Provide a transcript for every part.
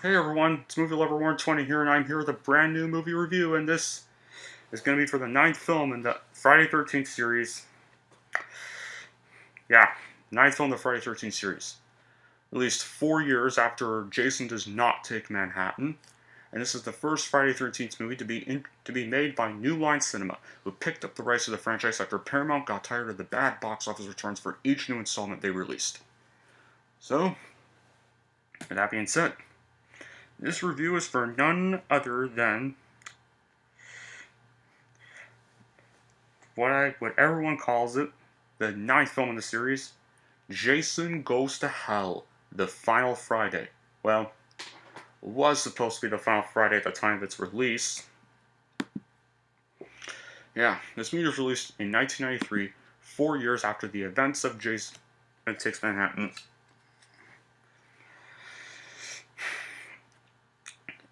Hey everyone, it's Movie Lover 120 here, and I'm here with a brand new movie review, and this is going to be for the ninth film in the Friday 13th series. Yeah, ninth film in the Friday 13th series. Released 4 years after Jason Does Not Take Manhattan, and this is the first Friday 13th movie to be made by New Line Cinema, who picked up the rights to the franchise after Paramount got tired of the bad box office returns for each new installment they released. So, with that being said, this review is for none other than what everyone calls it, the ninth film in the series, Jason Goes to Hell, The Final Friday. Well, was supposed to be the final Friday at the time of its release. Yeah, this movie was released in 1993, 4 years after the events of Jason Takes Manhattan.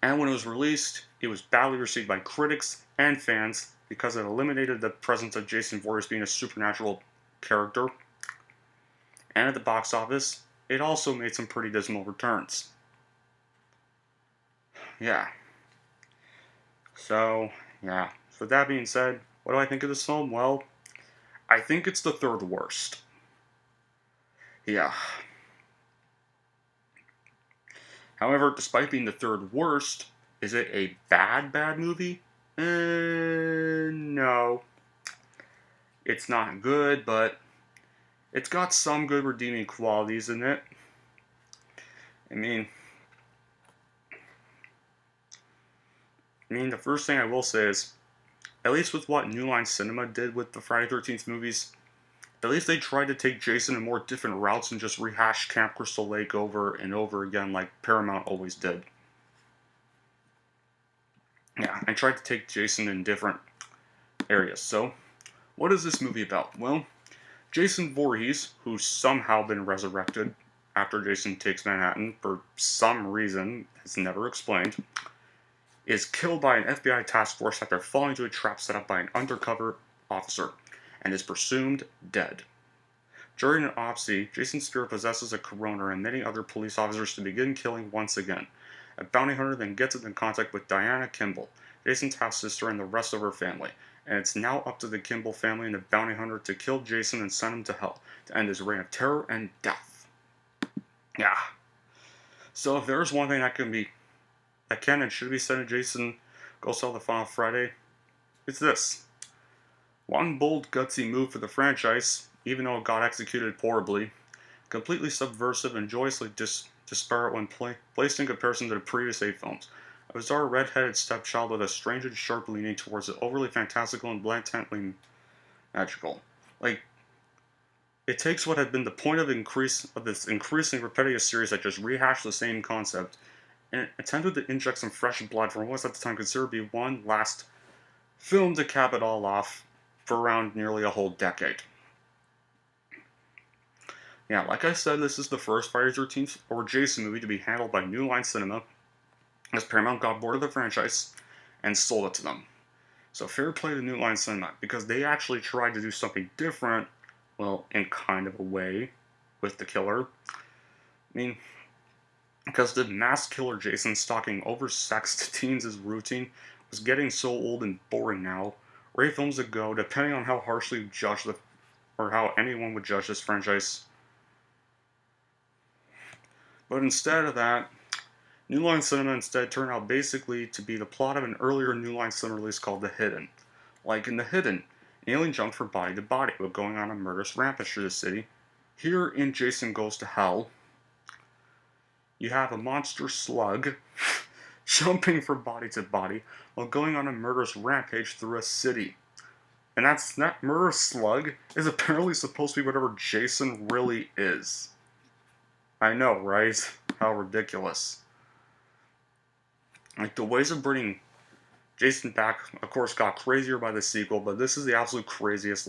And when it was released, it was badly received by critics and fans because it eliminated the presence of Jason Voorhees being a supernatural character. And at the box office, it also made some pretty dismal returns. Yeah. So, yeah. So, with that being said, what do I think of this film? Well, I think it's the third worst. Yeah. However, despite being the third worst, is it a bad movie? No. It's not good, but it's got some good redeeming qualities in it. I mean, the first thing I will say is, at least with what New Line Cinema did with the Friday 13th movies, at least they tried to take Jason in more different routes and just rehash Camp Crystal Lake over and over again like Paramount always did. Yeah, and tried to take Jason in different areas. So, what is this movie about? Well, Jason Voorhees, who's somehow been resurrected after Jason Takes Manhattan for some reason, it's never explained, is killed by an FBI task force after falling into a trap set up by an undercover officer, and is presumed dead. During an autopsy, Jason's spirit possesses a coroner and many other police officers to begin killing once again. A bounty hunter then gets in contact with Diana Kimball, Jason's half-sister, and the rest of her family, and it's now up to the Kimball family and the bounty hunter to kill Jason and send him to hell, to end his reign of terror and death. Yeah. So if there's one thing that can and should be said in Jason Goes to Hell, The Final Friday, it's this. One bold, gutsy move for the franchise, even though it got executed horribly, completely subversive and joyously disparate when placed in comparison to the previous 8 films. A bizarre red-headed stepchild with a strange and sharp leaning towards the overly fantastical and blatantly magical. It takes what had been the point of this increasingly repetitive series that just rehashed the same concept, and attempted to inject some fresh blood from what was at the time considered to be one last film to cap it all off for around nearly a whole decade. Yeah, like I said, this is the first Friday the 13th or Jason movie to be handled by New Line Cinema, as Paramount got bored of the franchise and sold it to them. So fair play to New Line Cinema, because they actually tried to do something different, well, in kind of a way, with the killer. Because the mass killer Jason stalking oversexed teens is routine was getting so old and boring now. 8 films ago, depending on how harshly you judge or how anyone would judge this franchise. But instead of that, New Line Cinema instead turned out basically to be the plot of an earlier New Line Cinema release called The Hidden. Like in The Hidden, an alien jumped from body to body while going on a murderous rampage through the city. Here in Jason Goes to Hell, you have a monster slug jumping from body to body while going on a murderous rampage through a city. And that murderous slug is apparently supposed to be whatever Jason really is. I know, right? How ridiculous. The ways of bringing Jason back, of course, got crazier by the sequel, but this is the absolute craziest,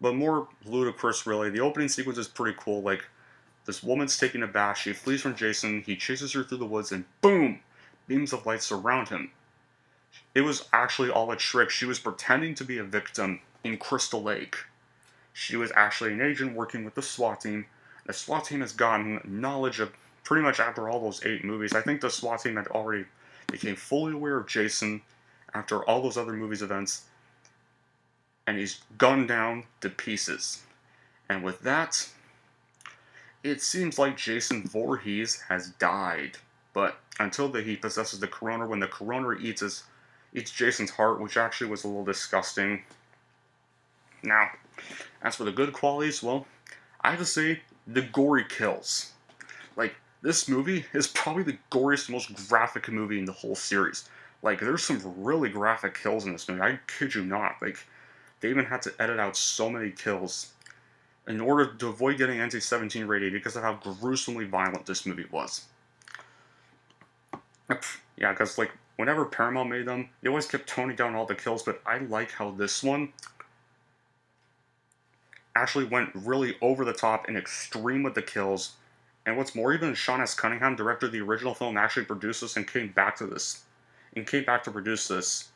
but more ludicrous, really. The opening sequence is pretty cool. This woman's taking a bath, she flees from Jason, he chases her through the woods, and boom! Beams of light surround him. It was actually all a trick. She was pretending to be a victim in Crystal Lake. She was actually an agent working with the SWAT team. The SWAT team has gotten knowledge of pretty much after all those 8 movies. I think the SWAT team had already became fully aware of Jason after all those other movies events, and he's gunned down to pieces. And with that, it seems like Jason Voorhees has died. But until he possesses the Corona, when the Corona eats Jason's heart, which actually was a little disgusting. Now, as for the good qualities, well, I have to say the gory kills. Like, this movie is probably the goriest, most graphic movie in the whole series. Like, there's some really graphic kills in this movie. I kid you not. Like, they even had to edit out so many kills in order to avoid getting NC-17 rated because of how gruesomely violent this movie was. Yeah, because, like, whenever Paramount made them, they always kept toning down all the kills, but I like how this one actually went really over the top and extreme with the kills. And what's more, even Sean S. Cunningham, director of the original film, actually produced this and came back to produce this,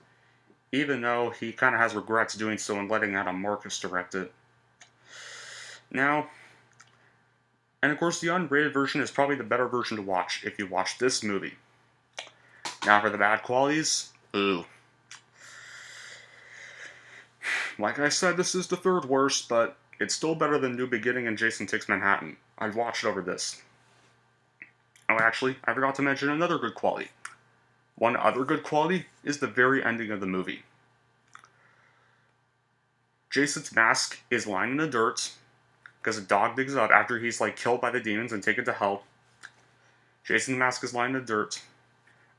even though he kind of has regrets doing so and letting Adam Marcus direct it. Now, and of course, the unrated version is probably the better version to watch if you watch this movie. Now for the bad qualities, ooh. Like I said, this is the third worst, but it's still better than New Beginning and Jason Takes Manhattan. I'd watch it over this. Oh, actually, I forgot to mention another good quality. One other good quality is the very ending of the movie. Jason's mask is lying in the dirt because a dog digs it up after he's like killed by the demons and taken to hell. Jason's mask is lying in the dirt.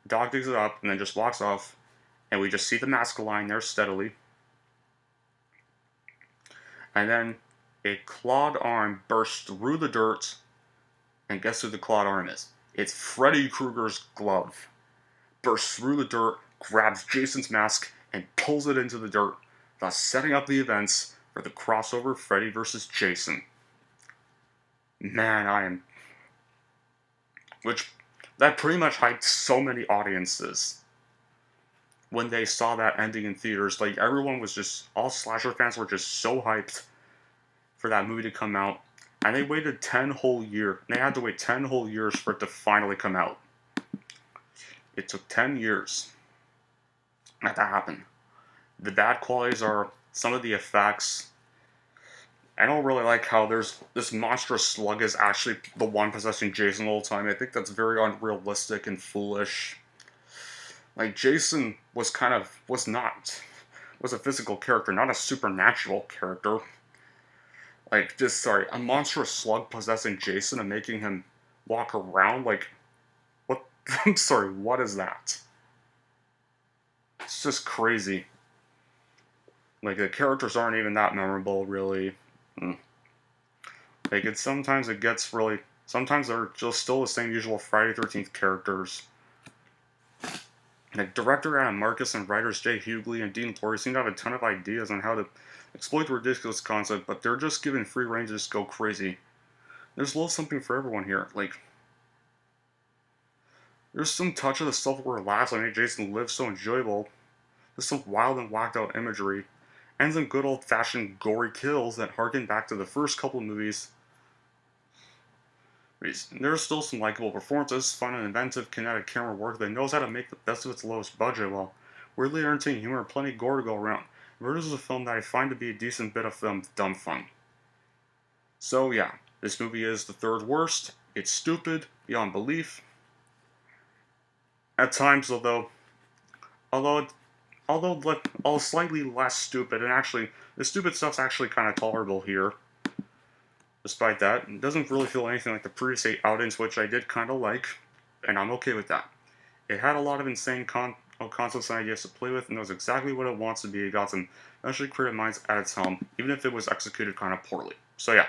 The dog digs it up and then just walks off, and we just see the mask lying there steadily. And then a clawed arm bursts through the dirt, and guess who the clawed arm is? It's Freddy Krueger's glove. Bursts through the dirt, grabs Jason's mask, and pulls it into the dirt, thus setting up the events for the crossover Freddy vs. Jason. Man, which, that pretty much hyped so many audiences when they saw that ending in theaters. Like, everyone was just, all slasher fans were just so hyped for that movie to come out. And they waited 10 whole years. They had to wait 10 whole years for it to finally come out. It took 10 years that happened. The bad qualities are some of the effects. I don't really like how there's this monstrous slug is actually the one possessing Jason all the time. I think that's very unrealistic and foolish. Like, Jason was a physical character, not a supernatural character. Like, a monstrous slug possessing Jason and making him walk around, like, what? I'm sorry, what is that? It's just crazy. Like, the characters aren't even that memorable, really. Like, sometimes they're just still the same usual Friday the 13th characters. Like, director Adam Marcus and writers Jay Hughley and Dean Lorey seem to have a ton of ideas on how to exploit the ridiculous concept, but they're just given free rein to just go crazy. There's a little something for everyone here. Like, there's some touch of the self-aware laughs that make Jason live so enjoyable. There's some wild and whacked out imagery, and some good old-fashioned gory kills that harken back to the first couple of movies. There's still some likable performances, fun and inventive kinetic camera work that knows how to make the best of its lowest budget while weirdly entertaining humor and plenty of gore to go around. Murders is a film that I find to be a decent bit of dumb fun. So yeah, this movie is the third worst. It's stupid beyond belief. At times, although slightly less stupid, and actually, the stupid stuff's actually kind of tolerable here. Despite that, it doesn't really feel anything like the previous 8 outings, which I did kind of like, and I'm okay with that. It had a lot of insane concepts and ideas to play with, and knows exactly what it wants to be. It got some actually creative minds at its helm, even if it was executed kind of poorly. So yeah.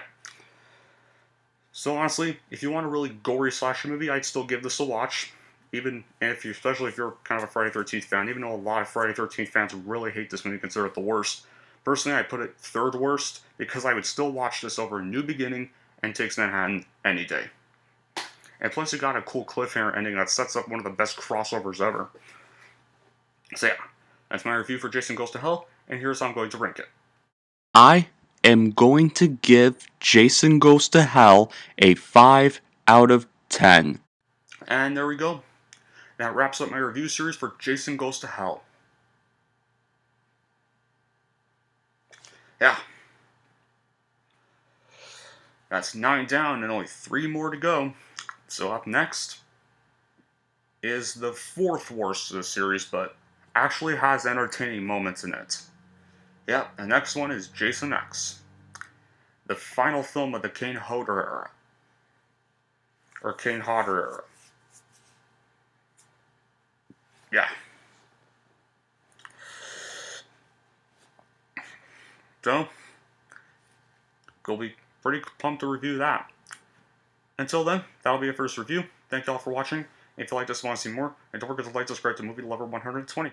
So honestly, if you want a really gory slasher movie, I'd still give this a watch. Especially if you're kind of a Friday the 13th fan, even though a lot of Friday the 13th fans really hate this movie and consider it the worst. Personally, I put it third worst because I would still watch this over New Beginning and Takes Manhattan any day. And plus, you got a cool cliffhanger ending that sets up one of the best crossovers ever. So yeah, that's my review for Jason Goes to Hell, and here's how I'm going to rank it. I am going to give Jason Goes to Hell a 5 out of 10. And there we go. That wraps up my review series for Jason Goes to Hell. Yeah. That's 9 down and only 3 more to go. So up next is the 4th worst of the series, but actually has entertaining moments in it. Yeah, the next one is Jason X, the final film of the Kane Hodder era. Or Kane Hodder era. Yeah. So, go be pretty pumped to review that. Until then, that'll be it for this review. Thank y'all for watching. If you like this and want to see more, and don't forget to like, subscribe to Movie Lover 120.